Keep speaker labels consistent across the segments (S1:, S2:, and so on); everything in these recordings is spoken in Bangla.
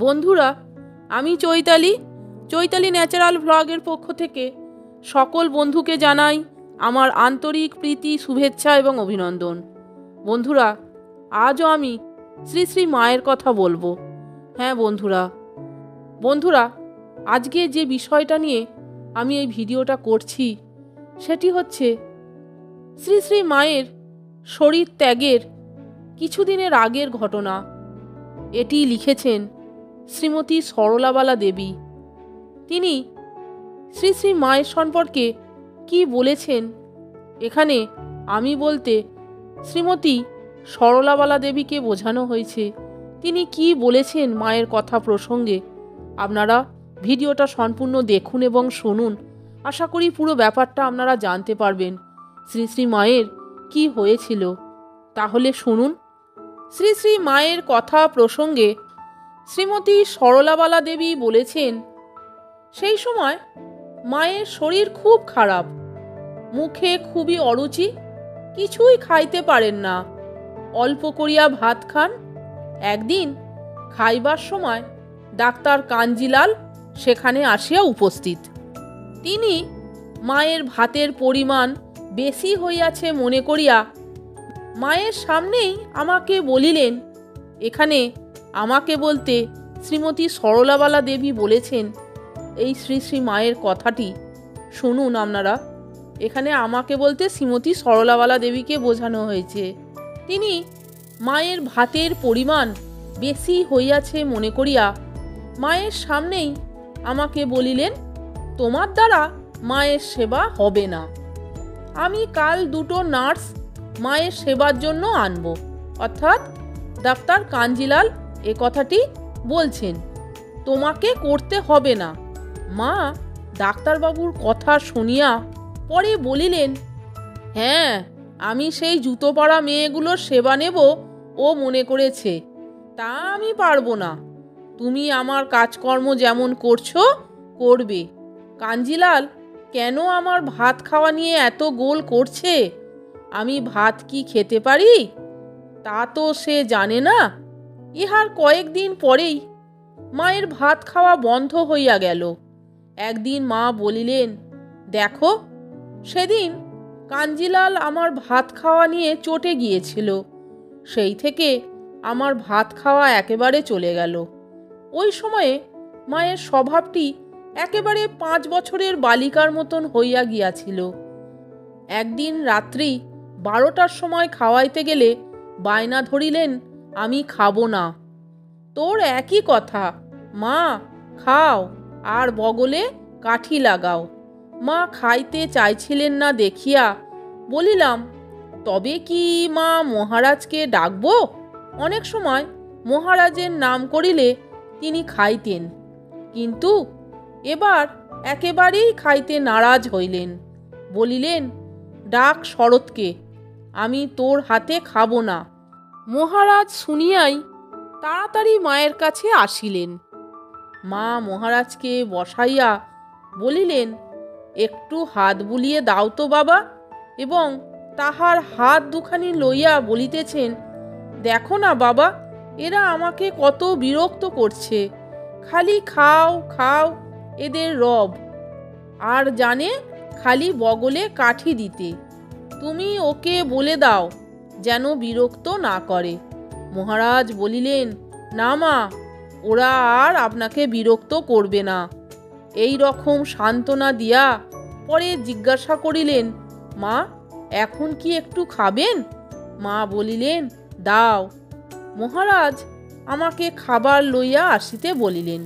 S1: বন্ধুরা, আমি চৈতালি ন্যাচারাল ভ্লগের পক্ষ থেকে সকল বন্ধুকে জানাই আমার আন্তরিক প্রীতি, শুভেচ্ছা এবং অভিনন্দন। বন্ধুরা, আজও আমি শ্রী শ্রী মায়ের কথা বলবো। হ্যাঁ বন্ধুরা, আজকে যে বিষয়টা নিয়ে আমি এই ভিডিওটা করছি সেটি হচ্ছে শ্রী শ্রী মায়ের শরীর ত্যাগের কিছুদিনের আগের ঘটনা। এটি লিখেছেন শ্রীমতী সরলাবালা দেবী। তিনি শ্রী শ্রী মায়ের সম্পর্কে কি বলেছেন, এখানে আমি বলতে শ্রীমতী সরলাবালা দেবীকে বোঝানো হয়েছে। তিনি কি বলেছেন মায়ের কথা প্রসঙ্গে আপনারা ভিডিওটা সম্পূর্ণ দেখুন এবং শুনুন। আশা করি পুরো ব্যাপারটা আপনারা জানতে পারবেন শ্রী শ্রী মায়ের কি হয়েছিল। তাহলে শুনুন। শ্রী শ্রী মায়ের কথা প্রসঙ্গে শ্রীমতী সরলাবালা দেবী বলেছেন, সেই সময় মায়ের শরীর খুব খারাপ, মুখে খুবই অরুচি, কিছুই খাইতে পারেন না, অল্প করিয়া ভাত খান। একদিন খাইবার সময় ডাক্তার কাঞ্জিলাল সেখানে আসিয়া উপস্থিত। তিনি মায়ের ভাতের পরিমাণ বেশি হইয়াছে মনে করিয়া মায়ের সামনেই আমাকে বলিলেন, এখানে আমাকে বলতে শ্রীমতী সরলাবালা দেবী বলেছেন এই শ্রী শ্রী মায়ের কথাটি শুনুন আপনারা। এখানে আমাকে বলতে শ্রীমতী সরলাবালা দেবীকে বোঝানো হয়েছে। তিনি মায়ের ভাতের পরিমাণ বেশি হইয়াছে মনে করিয়া মায়ের সামনেই আমাকে বলিলেন, তোমার দ্বারা মায়ের সেবা হবে না। আমি কাল দুটো নার্স মায়ের সেবার জন্য আনব। অর্থাৎ ডাক্তার কাঞ্জিলাল এ কথাটি বলছেন, তোমাকে করতে হবে না। মা ডাক্তারবাবুর কথা শুনিয়া পরে বলিলেন, হ্যাঁ, আমি সেই জুতো পরা মেয়েগুলোর সেবা নেব ও মনে করেছে, তা আমি পারবো না। তুমি আমার কাজকর্ম যেমন করছো করবে। কাঞ্জিলাল কেন আমার ভাত খাওয়া নিয়ে এত গোল করছে? আমি ভাত কি খেতে পারি তা তো সে জানে না। ইহার কয়েকদিন পরেই মায়ের ভাত খাওয়া বন্ধ হইয়া গেল। একদিন মা বলিলেন, দেখো, সেদিন কাঞ্জিলাল আমার ভাত খাওয়া নিয়ে চটে গিয়েছিল, সেই থেকে আমার ভাত খাওয়া একেবারে চলে গেল। ওই সময়ে মায়ের স্বভাবটি একেবারে 5 বছরের বালিকার মতন হইয়া গিয়াছিল। একদিন রাত্রি 12টার সময় খাওয়াইতে গেলে বায়না ধরিলেন, আমি খাবো না। তোর একই কথা, মা খাও আর বগলে কাঠি লাগাও। মা খাইতে চাইছিলেন না দেখিয়া বলিলাম, তবে কি মা মহারাজকে ডাকবো? অনেক সময় মহারাজের নাম করিলে তিনি খাইতেন, কিন্তু এবার একেবারেই খাইতে নারাজ হইলেন। বলিলেন, ডাক শরৎকে, আমি তোর হাতে খাবো না। মহারাজ শুনিয়াই তাড়াতাড়ি মায়ের কাছে আসিলেন। মা মহারাজকে বসাইয়া বলিলেন, একটু হাত বুলিয়ে দাও তো বাবা, এবং তাহার হাত দুখানি লইয়া বলিতেছেন, দেখো না বাবা, এরা আমাকে কত বিরক্ত করছে, খালি খাও খাও এদের রব, আর জানে খালি বগলে কাঠি দিতে। তুমি ওকে বলে দাও যেন বিরক্ত না করে। মহারাজ বলিলেন, না মা, ওরা আর আপনাকে বিরক্ত করবে না। এই রকম সান্ত্বনা দিয়া পরে জিজ্ঞাসা করিলেন, মা এখন কি একটু খাবেন? মা বলিলেন, দাও। মহারাজ আমাকে খাবার লইয়া আসিতে বলিলেন।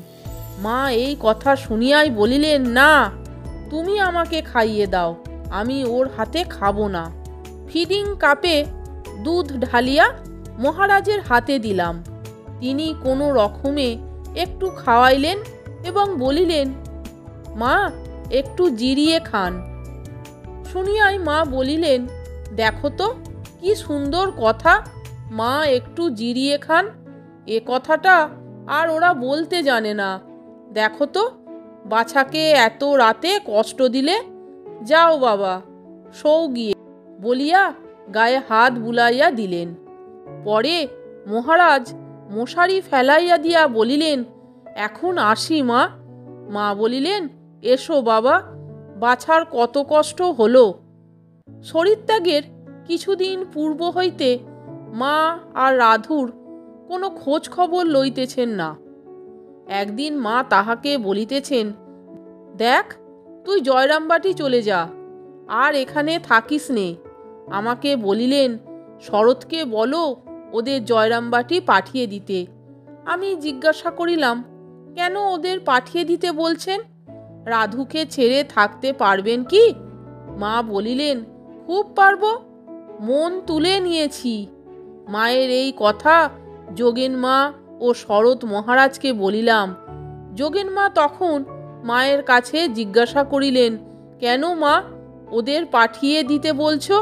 S1: মা এই কথা শুনিয়াই বলিলেন, না, তুমি আমাকে খাইয়ে দাও, আমি ওর হাতে খাবো না। ফিডিং কাপে দুধ ঢালিয়া মহারাজের হাতে দিলাম। তিনি কোনো রকমে একটু খাওয়াইলেন এবং বলিলেন, মা একটু জিরিয়ে খান। শুনিয়াই মা বলিলেন, দেখো তো কি সুন্দর কথা, মা একটু জিরিয়ে খান। এ কথাটা আর ওরা বলতে জানে না। দেখো তো, বাছাকে এত রাতে কষ্ট দিলে। যাও বাবা, শোও গিয়ে, বলিয়া গায়ে হাত বুলাইয়া দিলেন। পরে মহারাজ মশারি ফেলাইয়া দিয়া বলিলেন, এখন আসি মা। মা বলিলেন, এসো বাবা, বাছার কত কষ্ট হলো। শরীরত্যাগের কিছুদিন পূর্ব হইতে মা আর রাধুর কোনো খোঁজ খবর লইতেছেন না। একদিন মা তাহাকে বলিতেছেন, দেখ, তুই জয়রামবাটি চলে যা, আর এখানে থাকিস নে। আমাকে বলিলেন, শরৎকে বলো ওদের জয়রামবাটি পাঠিয়ে দিতে। আমি জিজ্ঞাসা করিলাম, কেন ওদের পাঠিয়ে দিতে বলছেন? রাধুকে ছেড়ে থাকতে পারবেন কি? মা বলিলেন, খুব পারব, মন তুলে নিয়েছি। মায়ের এই কথা যোগেন মা ও শরৎ মহারাজকে বলিলাম। যোগেন মা তখন মায়ের কাছে জিজ্ঞাসা করিলেন, কেন মা, ওদের পাঠিয়ে দিতে বলছো?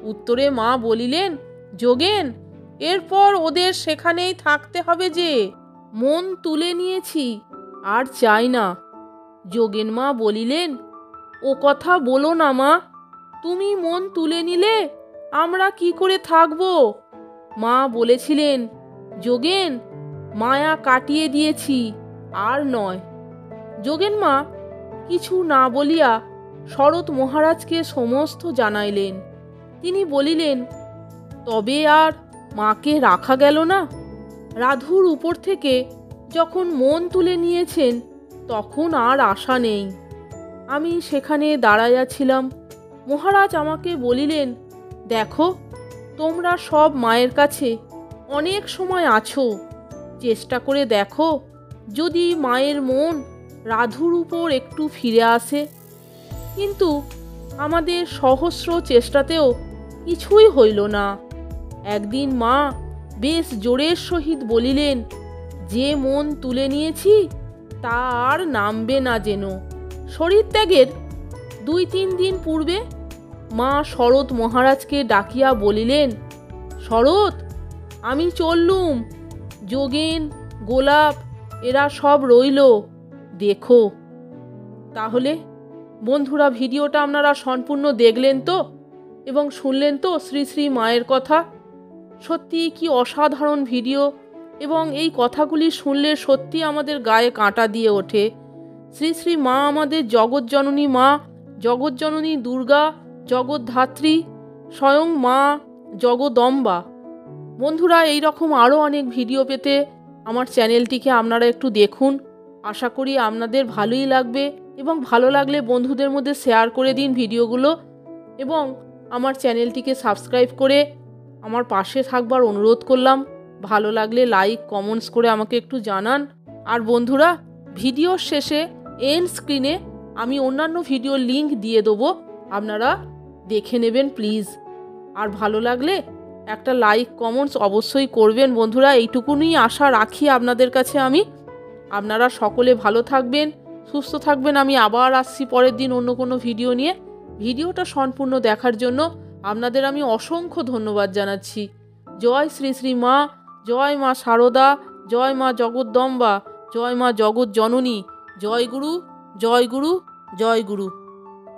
S1: উত্তরে মা বলিলেন, যোগেন, এরপর ওদের সেখানেই থাকতে হবে যে, মন তুলে নিয়েছি, আর চাই না। যোগেন মা বলিলেন, ও কথা বলো না মা, তুমি মন তুলে নিলে আমরা কি করে থাকব? মা বলেছিলেন, যোগেন, মায়া কাটিয়ে দিয়েছি, আর নয়। যোগেন মা কিছু না বলিয়া শরৎ মহারাজকে সমস্ত জানাইলেন। তিনি বলিলেন, তবে আর মাকে রাখা গেল না। রাধুর উপর থেকে যখন মন তুলে নিয়েছেন, তখন আর আশা নেই। আমি সেখানে দাঁড়াইয়াছিলাম। মহারাজ আমাকে বলিলেন, দেখো, তোমরা সব মায়ের কাছে অনেক সময় আছো, চেষ্টা করে দেখো যদি মায়ের মন রাধুর উপর একটু ফিরে আসে। কিন্তু আমাদের সহস্র চেষ্টাতেও কিছুই হইল না। একদিন মা বেশ জোরের সহিত বলিলেন, যে মন তুলে নিয়েছি তা আর নামবে না যেন। শরীরত্যাগের 2-3 দিন পূর্বে মা শরৎ মহারাজকে ডাকিয়া বলিলেন, শরৎ, আমি চললুম, যোগেন, গোলাপ এরা সব রইল, দেখো। তাহলে বন্ধুরা, ভিডিওটা আপনারা সম্পূর্ণ দেখলেন তো এবং শুনলেন তো শ্রী শ্রী মায়ের কথা? সত্যি কি অসাধারণ ভিডিও, এবং এই কথাগুলি শুনলে সত্যি আমাদের গায়ে কাঁটা দিয়ে ওঠে। শ্রী শ্রী মা আমাদের জগৎজননী মা, জগৎজননী দুর্গা, জগৎধাত্রী, স্বয়ং মা জগদম্বা। বন্ধুরা, এই রকম আরও অনেক ভিডিও পেতে আমার চ্যানেলটিকে আপনারা একটু দেখুন। আশা করি আপনাদের ভালোই লাগবে, এবং ভালো লাগলে বন্ধুদের মধ্যে শেয়ার করে দিন ভিডিওগুলো, এবং আমার চ্যানেলটিকে সাবস্ক্রাইব করে আমার পাশে থাকবার অনুরোধ করলাম। ভালো লাগলে লাইক কমেন্টস করে আমাকে একটু জানান। আর বন্ধুরা, ভিডিওর শেষে এন্ড স্ক্রিনে আমি অন্যান্য ভিডিওর লিঙ্ক দিয়ে দেবো, আপনারা দেখে নেবেন প্লিজ। আর ভালো লাগলে একটা লাইক কমেন্টস অবশ্যই করবেন বন্ধুরা, এইটুকুনই আশা রাখি আপনাদের কাছে আমি। আপনারা সকলে ভালো থাকবেন, সুস্থ থাকবেন। আমি আবার আসছি পরের দিন অন্য কোনো ভিডিও নিয়ে। ভিডিওটা সম্পূর্ণ দেখার জন্য আপনাদের আমি অসংখ্য ধন্যবাদ জানাচ্ছি। জয় শ্রী শ্রী মা, জয় মা শারদা, জয় মা জগদ্দম্বা, জয় মা জগৎ জননী, জয় গুরু, জয় গুরু, জয় গুরু।